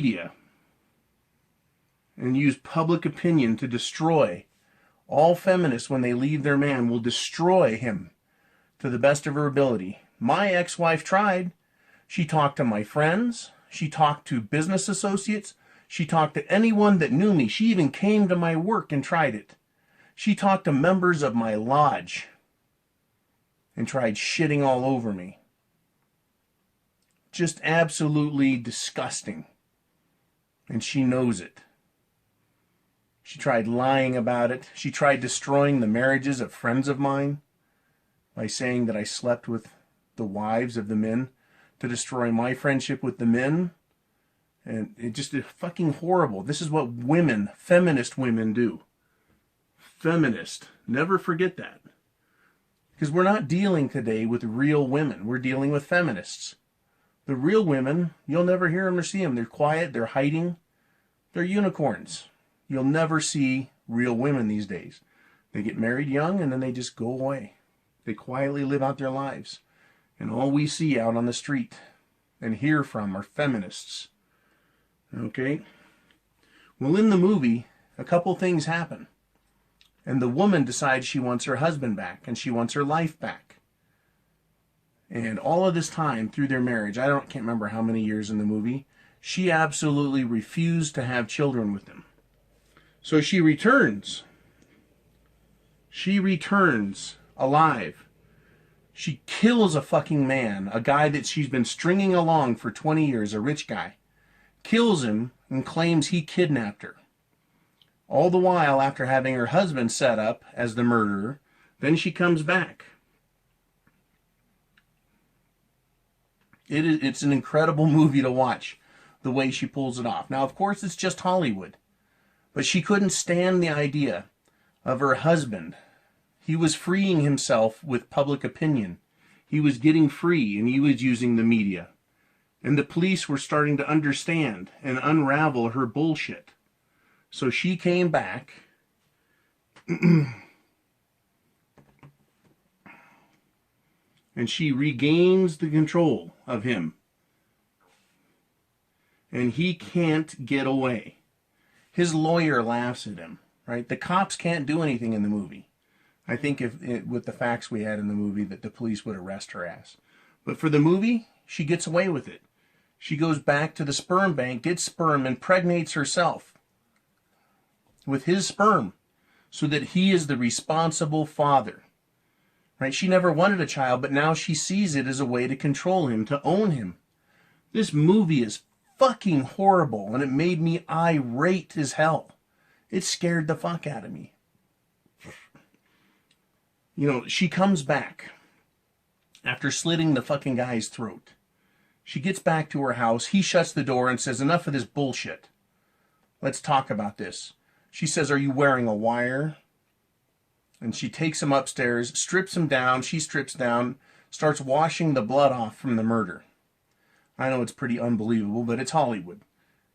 media and use public opinion to destroy all feminists when they leave their man, will destroy him to the best of her ability. My ex-wife tried. She talked to my friends. She talked to business associates. She talked to anyone that knew me. She even came to my work and tried it. She talked to members of my lodge and tried shitting all over me. Just absolutely disgusting. And she knows it. She tried lying about it. She tried destroying the marriages of friends of mine by saying that I slept with the wives of the men to destroy my friendship with the men. And it just is fucking horrible. This is what women, feminist women, do. Feminist. Never forget that. Because we're not dealing today with real women. We're dealing with feminists. The real women, you'll never hear them or see them. They're quiet. They're hiding. They're unicorns. You'll never see real women these days. They get married young and then they just go away. They quietly live out their lives. And all we see out on the street and hear from are feminists. Okay? Well, in the movie, a couple things happen. And the woman decides she wants her husband back and she wants her life back. And all of this time through their marriage, can't remember how many years in the movie, she absolutely refused to have children with him. So she returns. She returns alive. She kills a fucking man, a guy that she's been stringing along for 20 years, a rich guy. Kills him and claims he kidnapped her. All the while after having her husband set up as the murderer, then she comes back. It's an incredible movie to watch, the way she pulls it off. Now, of course, it's just Hollywood. But she couldn't stand the idea of her husband. He was freeing himself with public opinion. He was getting free, and he was using the media. And the police were starting to understand and unravel her bullshit. So she came back and she regains the control of him. And he can't get away. His lawyer laughs at him, right? The cops can't do anything in the movie. I think with the facts we had in the movie that the police would arrest her ass. But for the movie, she gets away with it. She goes back to the sperm bank, gets sperm, impregnates herself with his sperm so that he is the responsible father. Right? She never wanted a child, but now she sees it as a way to control him, to own him. This movie is fucking horrible, and it made me irate as hell. It scared the fuck out of me. You know, she comes back after slitting the fucking guy's throat. She gets back to her house. He shuts the door and says, enough of this bullshit. Let's talk about this. She says, are you wearing a wire? And she takes him upstairs, strips him down. She strips down, starts washing the blood off from the murder. I know it's pretty unbelievable, but it's Hollywood.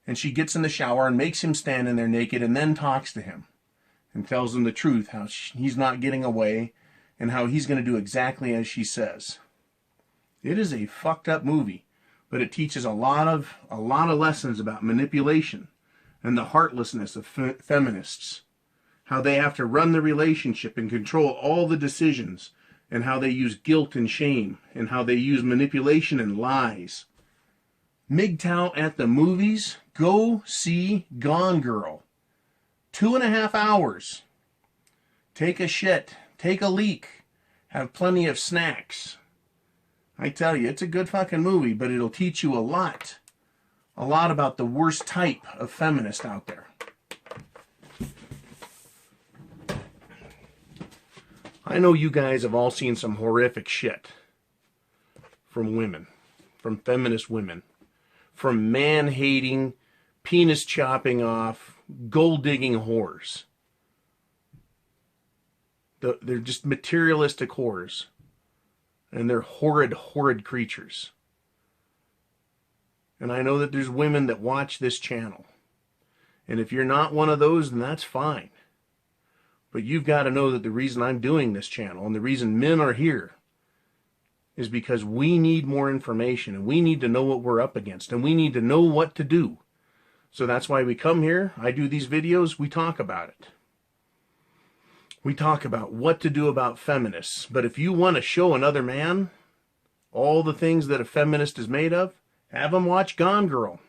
And she gets in the shower and makes him stand in there naked and then talks to him and tells him the truth, how he's not getting away and how he's going to do exactly as she says. It is a fucked up movie, but it teaches a lot of lessons about manipulation and the heartlessness of feminists, how they have to run the relationship and control all the decisions, and how they use guilt and shame, and how they use manipulation and lies. Mgtow at the movies, go see Gone Girl. 2.5 hours. Take a shit, take a leak, have plenty of snacks. I tell you, it's a good fucking movie, but it'll teach you a lot about the worst type of feminist out there. I know you guys have all seen some horrific shit from women, from feminist women, from man-hating, penis-chopping off, gold-digging whores. They're just materialistic whores. And they're horrid, horrid creatures. And I know that there's women that watch this channel. And if you're not one of those, then that's fine. But you've got to know that the reason I'm doing this channel and the reason men are here is because we need more information and we need to know what we're up against and we need to know what to do. So that's why we come here. I do these videos. We talk about it. We talk about what to do about feminists. But if you want to show another man all the things that a feminist is made of, have him watch Gone Girl.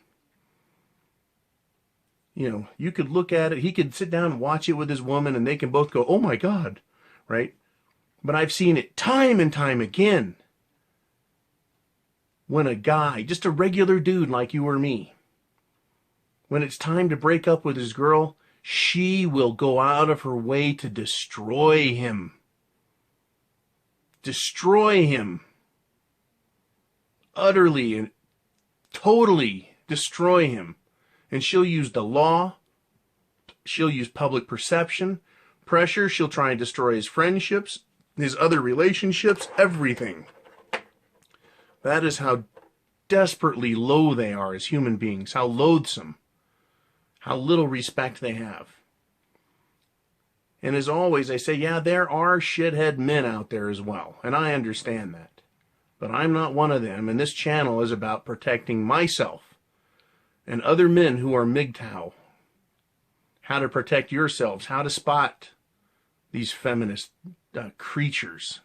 You know, you could look at it. He could sit down and watch it with his woman, and they can both go, oh my God, right? But I've seen it time and time again. When a guy, just a regular dude like you or me, when it's time to break up with his girl, she will go out of her way to destroy him. Destroy him. Utterly and totally destroy him. And she'll use the law. She'll use public perception, pressure. She'll try and destroy his friendships, his other relationships, everything. That is how desperately low they are as human beings, how loathsome, how little respect they have. And as always, I say, yeah, there are shithead men out there as well, and I understand that. But I'm not one of them, and this channel is about protecting myself and other men who are Mgtow. How to protect yourselves, how to spot these feminist creatures,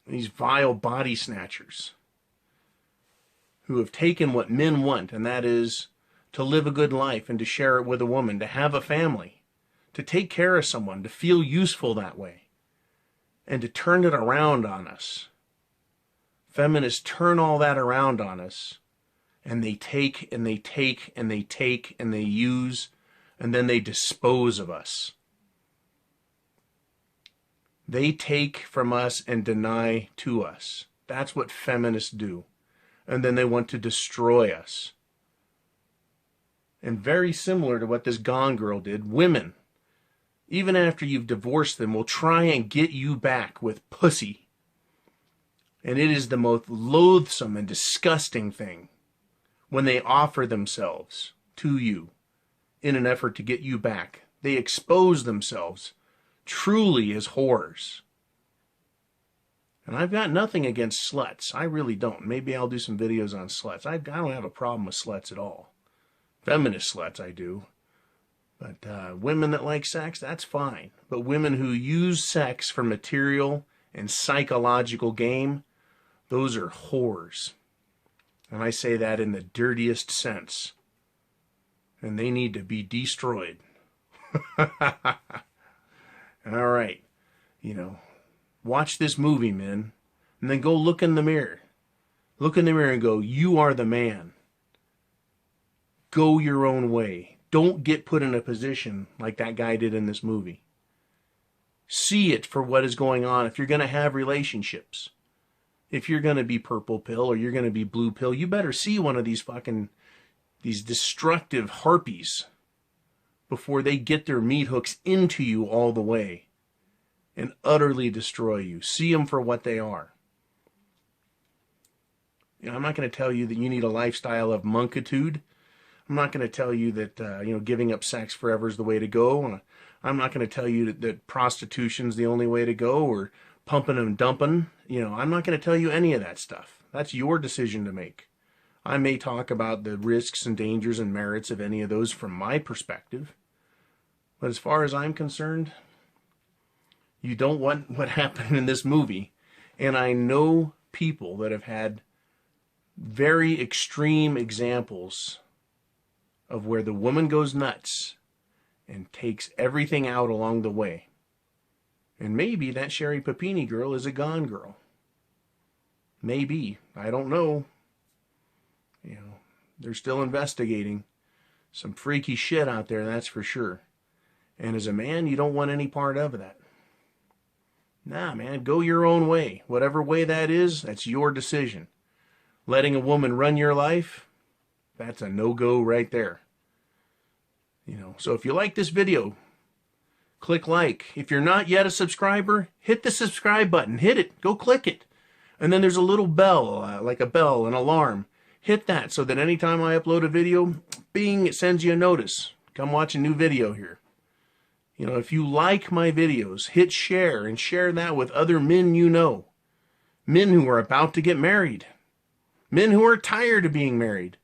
these vile body snatchers who have taken what men want, and that is to live a good life and to share it with a woman, to have a family, to take care of someone, to feel useful that way, and to turn it around on us. Feminists turn all that around on us, and they take and they take and they take and they use, and then they dispose of us. They take from us and deny to us. That's what feminists do. And then they want to destroy us. And very similar to what this Gone Girl did, women, even after you've divorced them, will try and get you back with pussy. And it is the most loathsome and disgusting thing when they offer themselves to you in an effort to get you back. They expose themselves truly as whores. And I've got nothing against sluts. I really don't. Maybe I'll do some videos on sluts. I don't have a problem with sluts at all. Feminist sluts, I do. But women that like sex, that's fine. But women who use sex for material and psychological game, those are whores. And I say that in the dirtiest sense. And they need to be destroyed. All right. You know, watch this movie, men. And then go look in the mirror. Look in the mirror and go, you are the man. Go your own way. Don't get put in a position like that guy did in this movie. See it for what is going on. If you're going to have relationships, if you're going to be purple pill or you're going to be blue pill, you better see one of these destructive harpies before they get their meat hooks into you all the way and utterly destroy you. See them for what they are. You know, I'm not going to tell you that you need a lifestyle of monkitude. I'm not going to tell you that giving up sex forever is the way to go. I'm not going to tell you that prostitution's the only way to go, or pumping and dumping. You know, I'm not going to tell you any of that stuff. That's your decision to make. I may talk about the risks and dangers and merits of any of those from my perspective. But as far as I'm concerned, you don't want what happened in this movie. And I know people that have had very extreme examples of where the woman goes nuts and takes everything out along the way. And maybe that Sherry Papini girl is a Gone Girl. Maybe. I don't know. You know, they're still investigating. Some freaky shit out there, that's for sure. And as a man, you don't want any part of that. Nah, man, go your own way. Whatever way that is, that's your decision. Letting a woman run your life, that's a no-go right there. You know, so if you like this video, click like. If you're not yet a subscriber, hit the subscribe button. Hit it. Go click it. And then there's a little bell, like a bell, an alarm. Hit that so that anytime I upload a video, bing, it sends you a notice. Come watch a new video here. You know, if you like my videos, hit share and share that with other men you know. Men who are about to get married. Men who are tired of being married.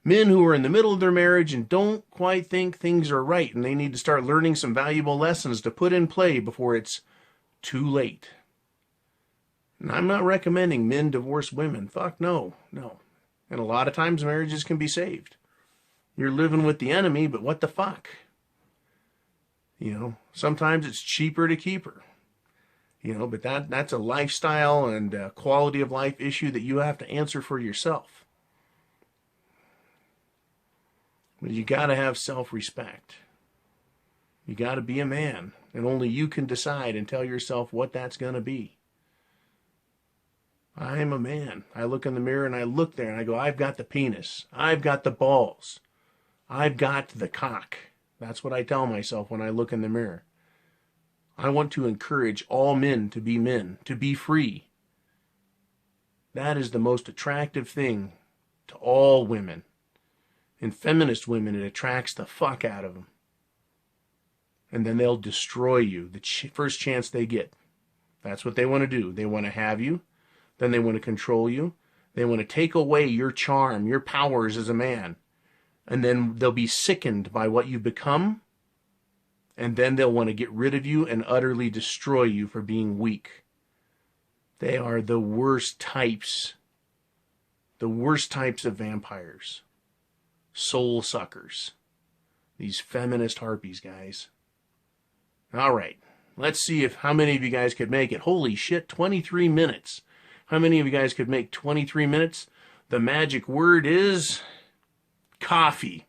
Men who are in the middle of their marriage and don't quite think things are right, and they need to start learning some valuable lessons to put in play before it's too late. And I'm not recommending men divorce women. Fuck no, no. And a lot of times marriages can be saved. You're living with the enemy, but what the fuck? You know, sometimes it's cheaper to keep her. You know, but that's a lifestyle and a quality of life issue that you have to answer for yourself. But you got to have self-respect. You got to be a man, and only you can decide and tell yourself what that's going to be. I'm a man. I look in the mirror and I look there and I go, I've got the penis. I've got the balls. I've got the cock. That's what I tell myself when I look in the mirror. I want to encourage all men, to be free. That is the most attractive thing to all women. And feminist women, it attracts the fuck out of them. And then they'll destroy you the first chance they get. That's what they want to do. They want to have you. Then they want to control you. They want to take away your charm, your powers as a man. And then they'll be sickened by what you become. And then they'll want to get rid of you and utterly destroy you for being weak. They are the worst types. The worst types of vampires. Soul suckers. These feminist harpies, guys. All right. Let's see how many of you guys could make it. Holy shit, 23 minutes. How many of you guys could make 23 minutes? The magic word is coffee.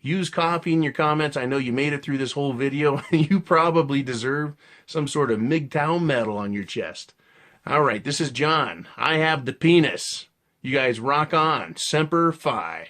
Use coffee in your comments. I know you made it through this whole video. You probably deserve some sort of Mgtow medal on your chest. All right, this is John. I have the penis. You guys rock on. Semper Fi.